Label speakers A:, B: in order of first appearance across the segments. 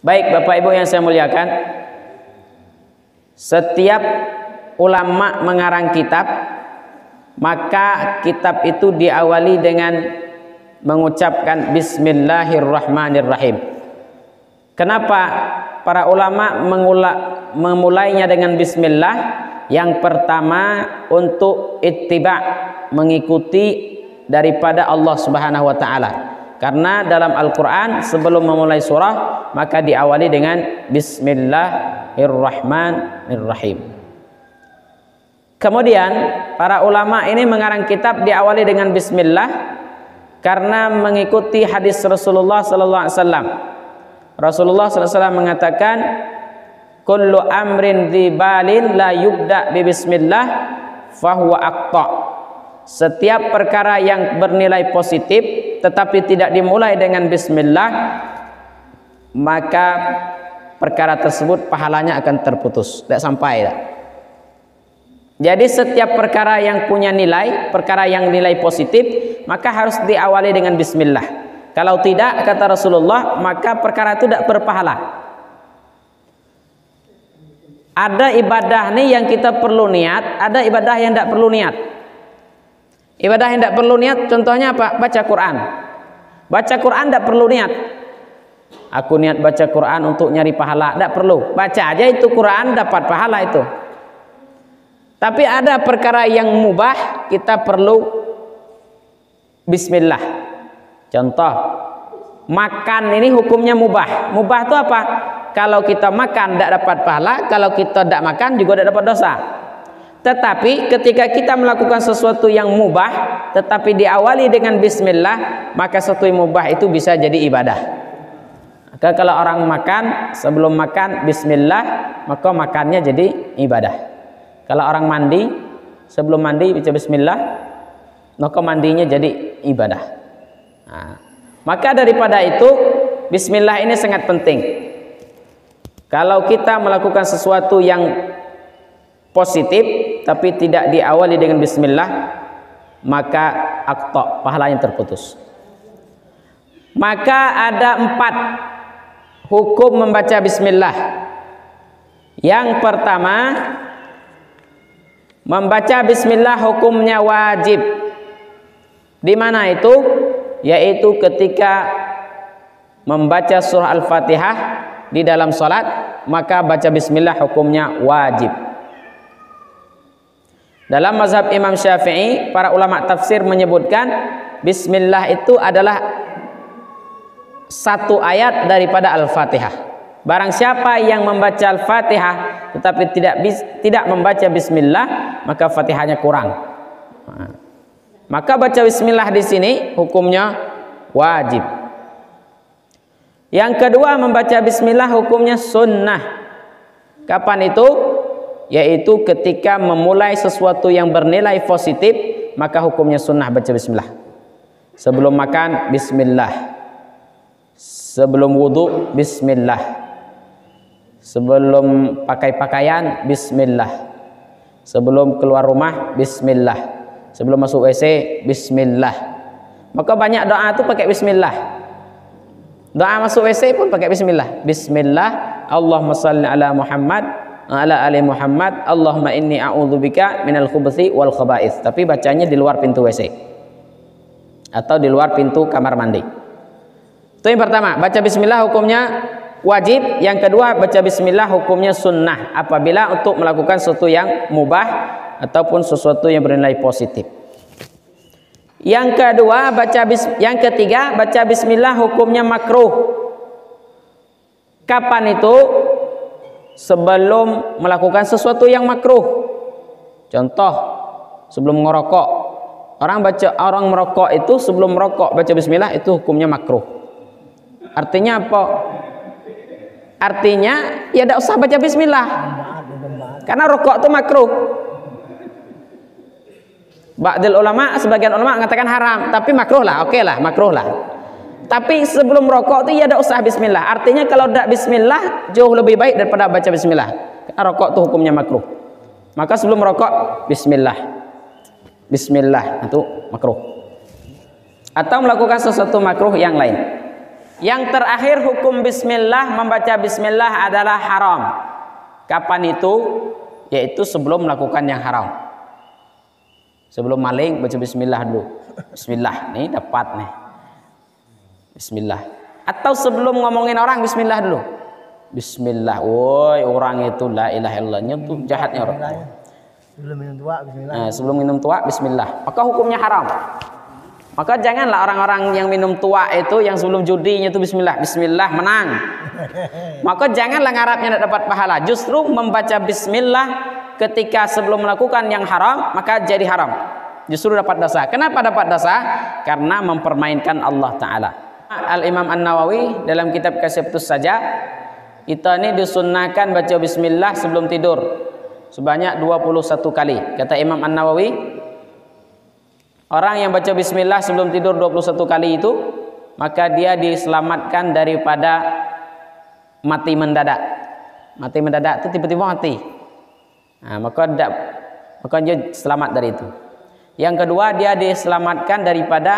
A: Baik Bapak Ibu yang saya muliakan, setiap ulama mengarang kitab, maka kitab itu diawali dengan mengucapkan Bismillahirrahmanirrahim. Kenapa para ulama memulainya dengan Bismillah? Yang pertama untuk ittiba', mengikuti daripada Allah Subhanahu wa taala. Karena dalam Al-Qur'an sebelum memulai surah maka diawali dengan Bismillahirrahmanirrahim. Kemudian para ulama ini mengarang kitab diawali dengan Bismillah karena mengikuti hadis Rasulullah sallallahu alaihi wasallam. Rasulullah sallallahu alaihi wasallam mengatakan, kullu amrin dzibalin la yubda bi bismillah fahuwa aqta. Setiap perkara yang bernilai positif tetapi tidak dimulai dengan bismillah, maka perkara tersebut pahalanya akan terputus, tidak sampai. Jadi setiap perkara yang punya nilai, perkara yang nilai positif, maka harus diawali dengan bismillah. Kalau tidak, kata Rasulullah, maka perkara itu tidak berpahala. Ada ibadah nih yang kita perlu niat, ada ibadah yang tidak perlu niat. Ibadah yang tidak perlu niat contohnya apa? Baca Quran. Baca Quran tidak perlu niat. Aku niat baca Quran untuk nyari pahala, tidak perlu. Baca aja itu Quran dapat pahala itu. Tapi ada perkara yang mubah kita perlu bismillah. Contoh, makan ini hukumnya mubah. Mubah itu apa? Kalau kita makan tidak dapat pahala, kalau kita tidak makan juga tidak dapat dosa. Tetapi ketika kita melakukan sesuatu yang mubah tetapi diawali dengan bismillah, maka sesuatu yang mubah itu bisa jadi ibadah. Maka kalau orang makan, sebelum makan bismillah, maka makannya jadi ibadah. Kalau orang mandi, sebelum mandi baca bismillah, maka mandinya jadi ibadah. Nah, maka daripada itu bismillah ini sangat penting. Kalau kita melakukan sesuatu yang positif tapi tidak diawali dengan bismillah, maka aqta, pahalanya terputus. Maka ada 4 hukum membaca bismillah. Yang pertama, membaca bismillah hukumnya wajib. Di mana itu? Yaitu ketika membaca surah Al-Fatihah di dalam salat, maka baca bismillah hukumnya wajib. Dalam mazhab Imam Syafi'i, para ulama tafsir menyebutkan bismillah itu adalah satu ayat daripada Al-Fatihah. Barang siapa yang membaca Al-Fatihah tetapi tidak membaca bismillah, maka Fatihahnya kurang. Maka baca bismillah di sini hukumnya wajib. Yang kedua, membaca bismillah hukumnya sunnah. Kapan itu? Yaitu ketika memulai sesuatu yang bernilai positif, maka hukumnya sunnah baca bismillah. Sebelum makan bismillah, sebelum wudhu bismillah, sebelum pakai pakaian bismillah, sebelum keluar rumah bismillah, sebelum masuk WC bismillah. Maka banyak doa itu pakai bismillah. Doa masuk WC pun pakai bismillah. Bismillah, Allahumma shalli ala Muhammad ala ali Muhammad, Allahumma inni a'udzubika minal khubuthi wal khaba'ith. Tapi bacanya di luar pintu WC atau di luar pintu kamar mandi. Itu yang pertama, baca bismillah hukumnya wajib. Yang kedua, baca bismillah hukumnya sunnah apabila untuk melakukan sesuatu yang mubah ataupun sesuatu yang bernilai positif. Yang ketiga, baca bismillah hukumnya makruh. Kapan itu? Sebelum melakukan sesuatu yang makruh. Contoh, sebelum ngerokok. Orang merokok itu sebelum merokok baca bismillah itu hukumnya makruh. Artinya apa? Artinya ya tidak usah baca bismillah. Karena rokok itu makruh. Ba'dil ulama, sebagian ulama mengatakan haram, tapi makruh lah, oke lah, makruh lah. Tapi sebelum rokok itu ya tidak usah bismillah. Artinya kalau tidak bismillah jauh lebih baik daripada baca bismillah. Karena rokok itu hukumnya makruh. Maka sebelum rokok bismillah. Bismillah itu makruh. Atau melakukan sesuatu makruh yang lain. Yang terakhir hukum bismillah, membaca bismillah adalah haram. Kapan itu? Yaitu sebelum melakukan yang haram. Sebelum maling baca bismillah dulu. Bismillah, nih dapat nih. Bismillah. Atau sebelum ngomongin orang bismillah dulu. Bismillah. Woi, orang itu la ilaha illallah, itu jahatnya orang.
B: Sebelum minum tua bismillah.
A: Nah, sebelum minum tua bismillah. Maka hukumnya haram. Maka janganlah orang-orang yang minum tua itu yang sebelum judinya itu bismillah, bismillah menang. Maka janganlah ngarapnya tidak dapat pahala. Justru membaca bismillah ketika sebelum melakukan yang haram maka jadi haram. Justru dapat dosa. Kenapa dapat dosa? Karena mempermainkan Allah Ta'ala. Al-Imam An-Nawawi dalam kitab Kasyifus Saja, kita ini disunnahkan baca bismillah sebelum tidur sebanyak 21 kali. Kata Imam An-Nawawi, orang yang baca bismillah sebelum tidur 21 kali itu, maka dia diselamatkan daripada mati mendadak. Mati mendadak itu tiba-tiba mati. Nah, maka dia selamat dari itu. Yang kedua, dia diselamatkan daripada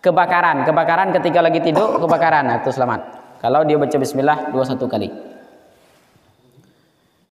A: kebakaran. Kebakaran ketika lagi tidur, kebakaran. Nah, itu selamat. Kalau dia baca bismillah 21 kali.